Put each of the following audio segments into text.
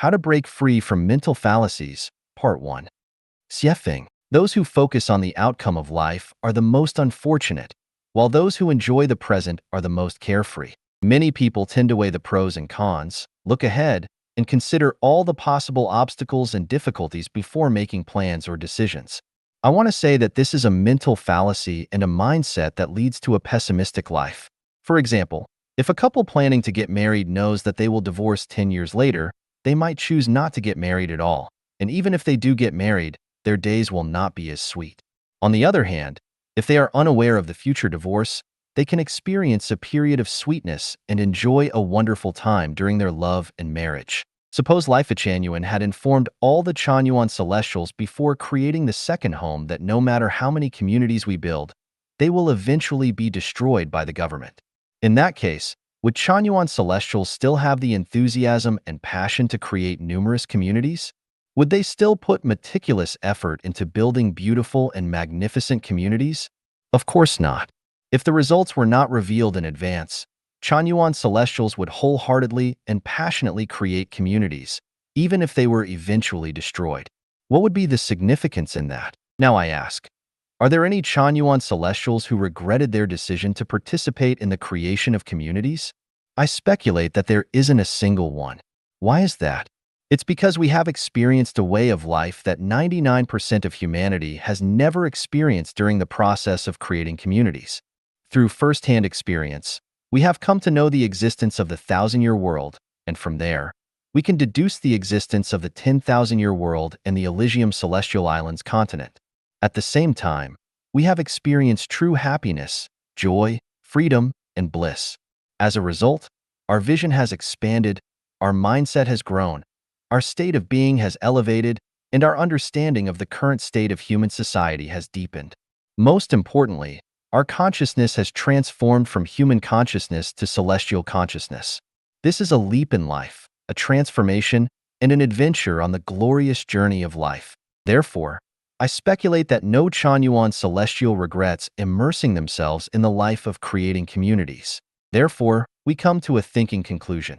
How to Break Free from Mental Fallacies, Part 1. Siefing. Those who focus on the outcome of life are the most unfortunate, while those who enjoy the present are the most carefree. Many people tend to weigh the pros and cons, look ahead, and consider all the possible obstacles and difficulties before making plans or decisions. I want to say that this is a mental fallacy and a mindset that leads to a pessimistic life. For example, if a couple planning to get married knows that they will divorce 10 years later, they might choose not to get married at all, and even if they do get married, their days will not be as sweet. On the other hand, if they are unaware of the future divorce, they can experience a period of sweetness and enjoy a wonderful time during their love and marriage. Suppose Life Changyuan had informed all the Changyuan Celestials before creating the second home that no matter how many communities we build, they will eventually be destroyed by the government. In that case, would Changyuan Celestials still have the enthusiasm and passion to create numerous communities? Would they still put meticulous effort into building beautiful and magnificent communities? Of course not. If the results were not revealed in advance, Changyuan Celestials would wholeheartedly and passionately create communities, even if they were eventually destroyed. What would be the significance in that? Now I ask, are there any Changyuan Celestials who regretted their decision to participate in the creation of communities? I speculate that there isn't a single one. Why is that? It's because we have experienced a way of life that 99% of humanity has never experienced during the process of creating communities. Through first-hand experience, we have come to know the existence of the 1,000-year world, and from there, we can deduce the existence of the 10,000-year world and the Elysium Celestial Islands continent. At the same time, we have experienced true happiness, joy, freedom, and bliss. As a result, our vision has expanded, our mindset has grown, our state of being has elevated, and our understanding of the current state of human society has deepened. Most importantly, our consciousness has transformed from human consciousness to celestial consciousness. This is a leap in life, a transformation, and an adventure on the glorious journey of life. Therefore, I speculate that no Changyuan Celestial regrets immersing themselves in the life of creating communities. Therefore, we come to a thinking conclusion.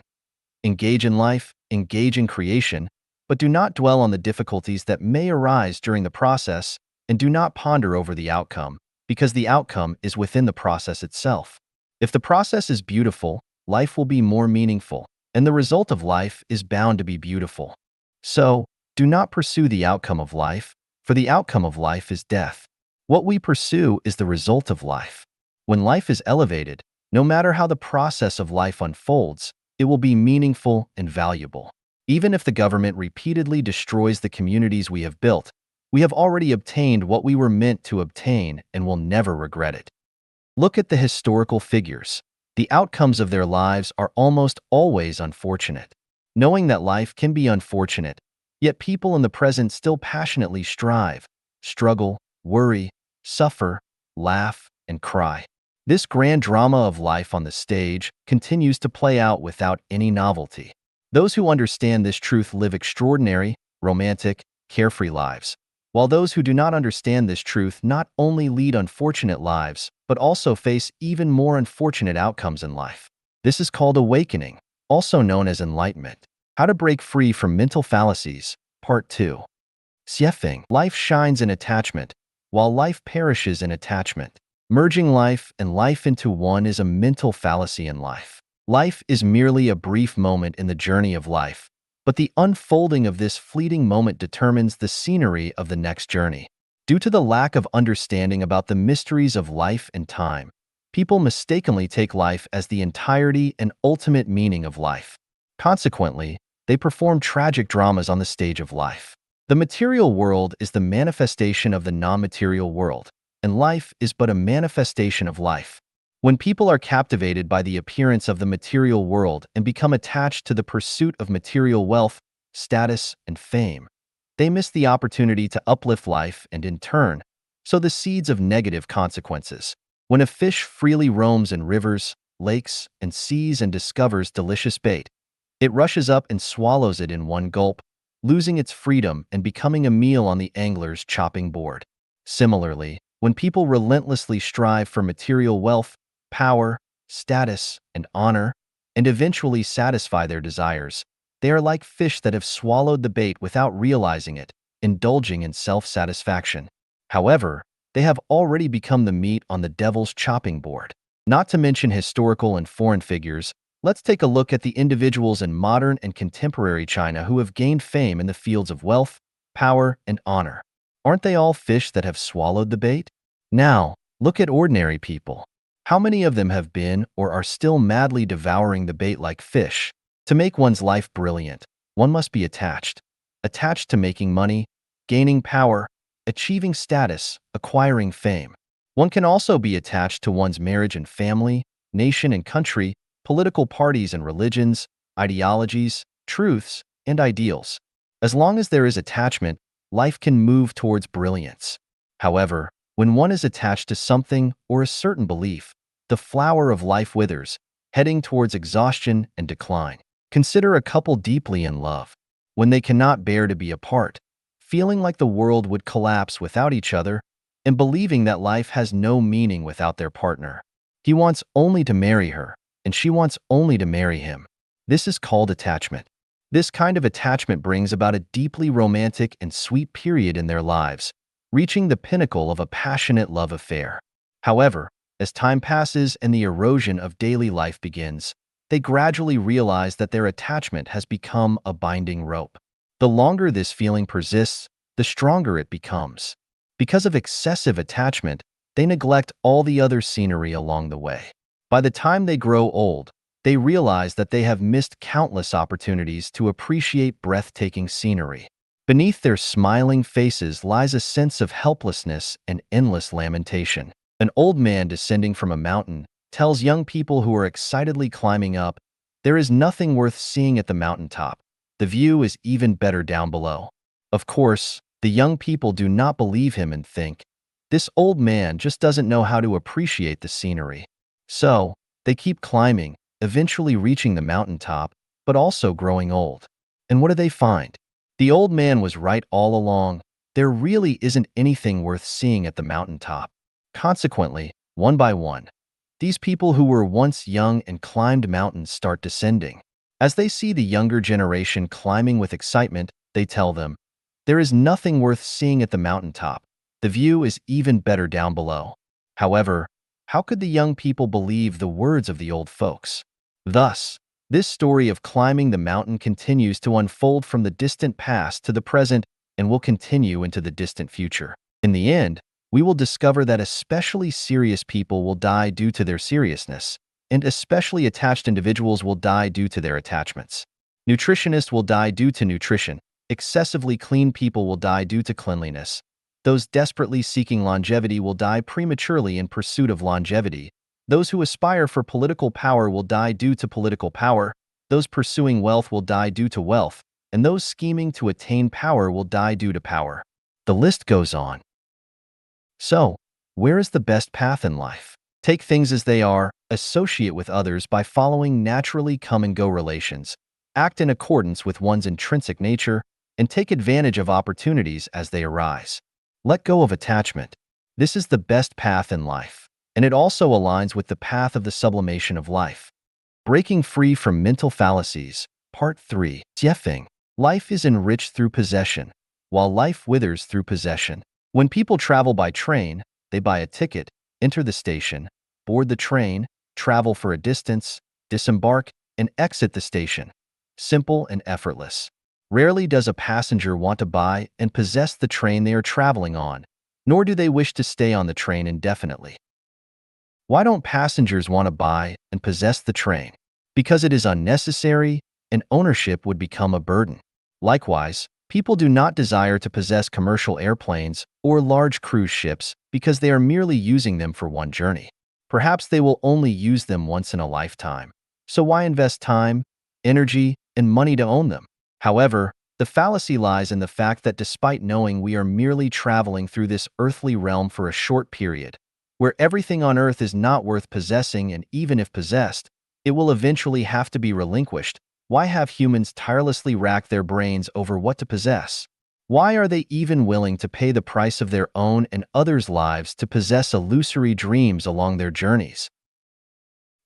Engage in life, engage in creation, but do not dwell on the difficulties that may arise during the process, and do not ponder over the outcome, because the outcome is within the process itself. If the process is beautiful, life will be more meaningful, and the result of life is bound to be beautiful. So, do not pursue the outcome of life, for the outcome of life is death. What we pursue is the result of life. When life is elevated, no matter how the process of life unfolds, it will be meaningful and valuable. Even if the government repeatedly destroys the communities we have built, we have already obtained what we were meant to obtain and will never regret it. Look at the historical figures. The outcomes of their lives are almost always unfortunate. Knowing that life can be unfortunate, yet people in the present still passionately strive, struggle, worry, suffer, laugh, and cry. This grand drama of life on the stage continues to play out without any novelty. Those who understand this truth live extraordinary, romantic, carefree lives, while those who do not understand this truth not only lead unfortunate lives, but also face even more unfortunate outcomes in life. This is called awakening, also known as enlightenment. How to Break Free from Mental Fallacies, Part 2. Siefing. Life shines in attachment, while life perishes in attachment. Merging life and life into one is a mental fallacy in life. Life is merely a brief moment in the journey of life, but the unfolding of this fleeting moment determines the scenery of the next journey. Due to the lack of understanding about the mysteries of life and time, people mistakenly take life as the entirety and ultimate meaning of life. Consequently, they perform tragic dramas on the stage of life. The material world is the manifestation of the non-material world, and life is but a manifestation of life. When people are captivated by the appearance of the material world and become attached to the pursuit of material wealth, status, and fame, they miss the opportunity to uplift life and, in turn, sow the seeds of negative consequences. When a fish freely roams in rivers, lakes, and seas and discovers delicious bait, it rushes up and swallows it in one gulp, losing its freedom and becoming a meal on the angler's chopping board. Similarly, when people relentlessly strive for material wealth, power, status, and honor, and eventually satisfy their desires, They are like fish that have swallowed the bait without realizing it, indulging in self-satisfaction. However, they have already become the meat on the devil's chopping board. Not to mention historical and foreign figures, let's take a look at the individuals in modern and contemporary China who have gained fame in the fields of wealth, power, and honor. Aren't they all fish that have swallowed the bait? Now, look at ordinary people. How many of them have been or are still madly devouring the bait like fish? To make one's life brilliant, one must be attached. Attached to making money, gaining power, achieving status, acquiring fame. One can also be attached to one's marriage and family, nation and country, political parties and religions, ideologies, truths, and ideals. As long as there is attachment, life can move towards brilliance. However, when one is attached to something or a certain belief, the flower of life withers, heading towards exhaustion and decline. Consider a couple deeply in love. When they cannot bear to be apart, feeling like the world would collapse without each other, and believing that life has no meaning without their partner. He wants only to marry her, and she wants only to marry him. This is called attachment. This kind of attachment brings about a deeply romantic and sweet period in their lives, reaching the pinnacle of a passionate love affair. However, as time passes and the erosion of daily life begins, they gradually realize that their attachment has become a binding rope. The longer this feeling persists, the stronger it becomes. Because of excessive attachment, they neglect all the other scenery along the way. By the time they grow old, they realize that they have missed countless opportunities to appreciate breathtaking scenery. Beneath their smiling faces lies a sense of helplessness and endless lamentation. An old man descending from a mountain tells young people who are excitedly climbing up, "There is nothing worth seeing at the mountaintop. The view is even better down below." Of course, the young people do not believe him and think, "This old man just doesn't know how to appreciate the scenery." So, they keep climbing, eventually reaching the mountaintop, but also growing old. And what do they find? The old man was right all along. There really isn't anything worth seeing at the mountaintop. Consequently, one by one, these people who were once young and climbed mountains start descending. As they see the younger generation climbing with excitement, they tell them, "There is nothing worth seeing at the mountaintop. The view is even better down below." However, how could the young people believe the words of the old folks? Thus, this story of climbing the mountain continues to unfold from the distant past to the present and will continue into the distant future. In the end, we will discover that especially serious people will die due to their seriousness, and especially attached individuals will die due to their attachments. Nutritionists will die due to nutrition. Excessively clean people will die due to cleanliness. Those desperately seeking longevity will die prematurely in pursuit of longevity. Those who aspire for political power will die due to political power. Those pursuing wealth will die due to wealth. And those scheming to attain power will die due to power. The list goes on. So, where is the best path in life? Take things as they are, associate with others by following naturally come-and-go relations, act in accordance with one's intrinsic nature, and take advantage of opportunities as they arise. Let go of attachment. This is the best path in life, and it also aligns with the path of the sublimation of life. Breaking free from mental fallacies. Part 3. Xiefeng. Life is enriched through possession, while life withers through possession. When people travel by train, they buy a ticket, enter the station, board the train, travel for a distance, disembark, and exit the station. Simple and effortless. Rarely does a passenger want to buy and possess the train they are traveling on, nor do they wish to stay on the train indefinitely. Why don't passengers want to buy and possess the train? Because it is unnecessary, and ownership would become a burden. Likewise, people do not desire to possess commercial airplanes or large cruise ships because they are merely using them for one journey. Perhaps they will only use them once in a lifetime. So why invest time, energy, and money to own them? However, the fallacy lies in the fact that despite knowing we are merely traveling through this earthly realm for a short period, where everything on earth is not worth possessing, and even if possessed, it will eventually have to be relinquished, why have humans tirelessly racked their brains over what to possess? Why are they even willing to pay the price of their own and others' lives to possess illusory dreams along their journeys?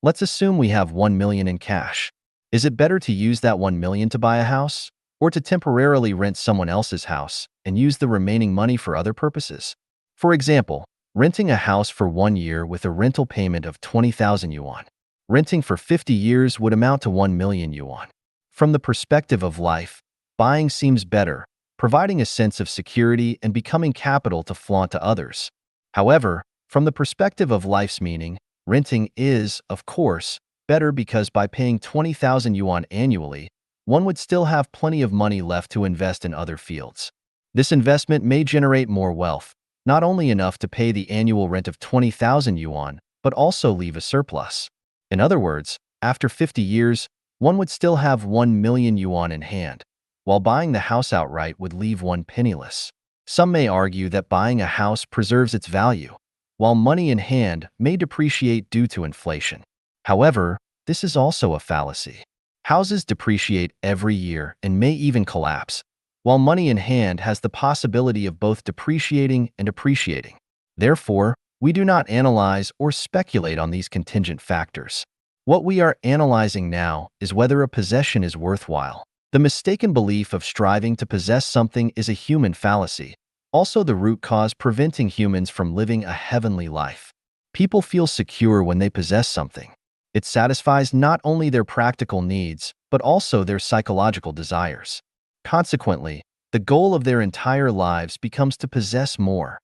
Let's assume we have 1 million in cash. Is it better to use that 1 million to buy a house, or to temporarily rent someone else's house and use the remaining money for other purposes? For example, renting a house for 1 year with a rental payment of 20,000 yuan. Renting for 50 years would amount to 1 million yuan. From the perspective of life, buying seems better, providing a sense of security and becoming capital to flaunt to others. However, from the perspective of life's meaning, renting is, of course, better because by paying 20,000 yuan annually, one would still have plenty of money left to invest in other fields. This investment may generate more wealth, not only enough to pay the annual rent of 20,000 yuan, but also leave a surplus. In other words, after 50 years, one would still have 1 million yuan in hand, while buying the house outright would leave one penniless. Some may argue that buying a house preserves its value, while money in hand may depreciate due to inflation. However, this is also a fallacy. Houses depreciate every year and may even collapse, while money in hand has the possibility of both depreciating and appreciating. Therefore, we do not analyze or speculate on these contingent factors. What we are analyzing now is whether a possession is worthwhile. The mistaken belief of striving to possess something is a human fallacy, also the root cause preventing humans from living a heavenly life. People feel secure when they possess something. It satisfies not only their practical needs, but also their psychological desires. Consequently, the goal of their entire lives becomes to possess more: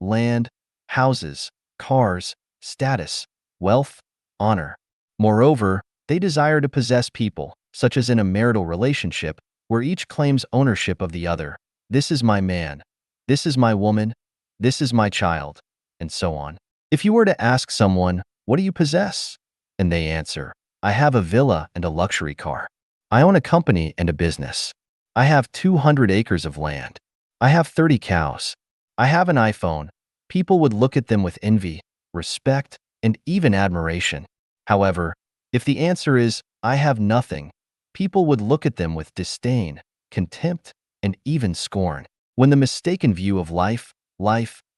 land, houses, cars, status, wealth, honor. Moreover, they desire to possess people, such as in a marital relationship, where each claims ownership of the other. This is my man. This is my woman. This is my child, and so on. If you were to ask someone, "What do you possess?" and they answer, "I have a villa and a luxury car. I own a company and a business. I have 200 acres of land. I have 30 cows. I have an iPhone," people would look at them with envy, respect, and even admiration. However, if the answer is, "I have nothing," people would look at them with disdain, contempt, and even scorn. When the mistaken view of life,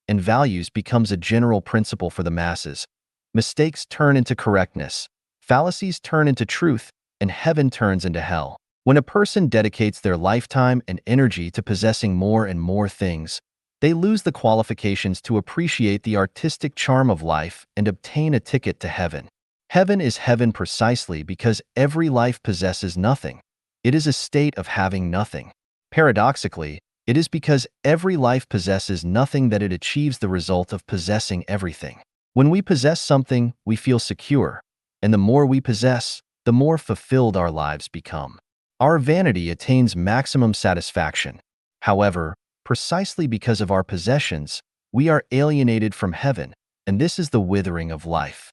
and values becomes a general principle for the masses, mistakes turn into correctness, fallacies turn into truth, and heaven turns into hell. When a person dedicates their lifetime and energy to possessing more and more things, they lose the qualifications to appreciate the artistic charm of life and obtain a ticket to heaven. Heaven is heaven precisely because every life possesses nothing. It is a state of having nothing. Paradoxically, it is because every life possesses nothing that it achieves the result of possessing everything. When we possess something, we feel secure, and the more we possess, the more fulfilled our lives become. Our vanity attains maximum satisfaction. However, precisely because of our possessions, we are alienated from heaven, and this is the withering of life.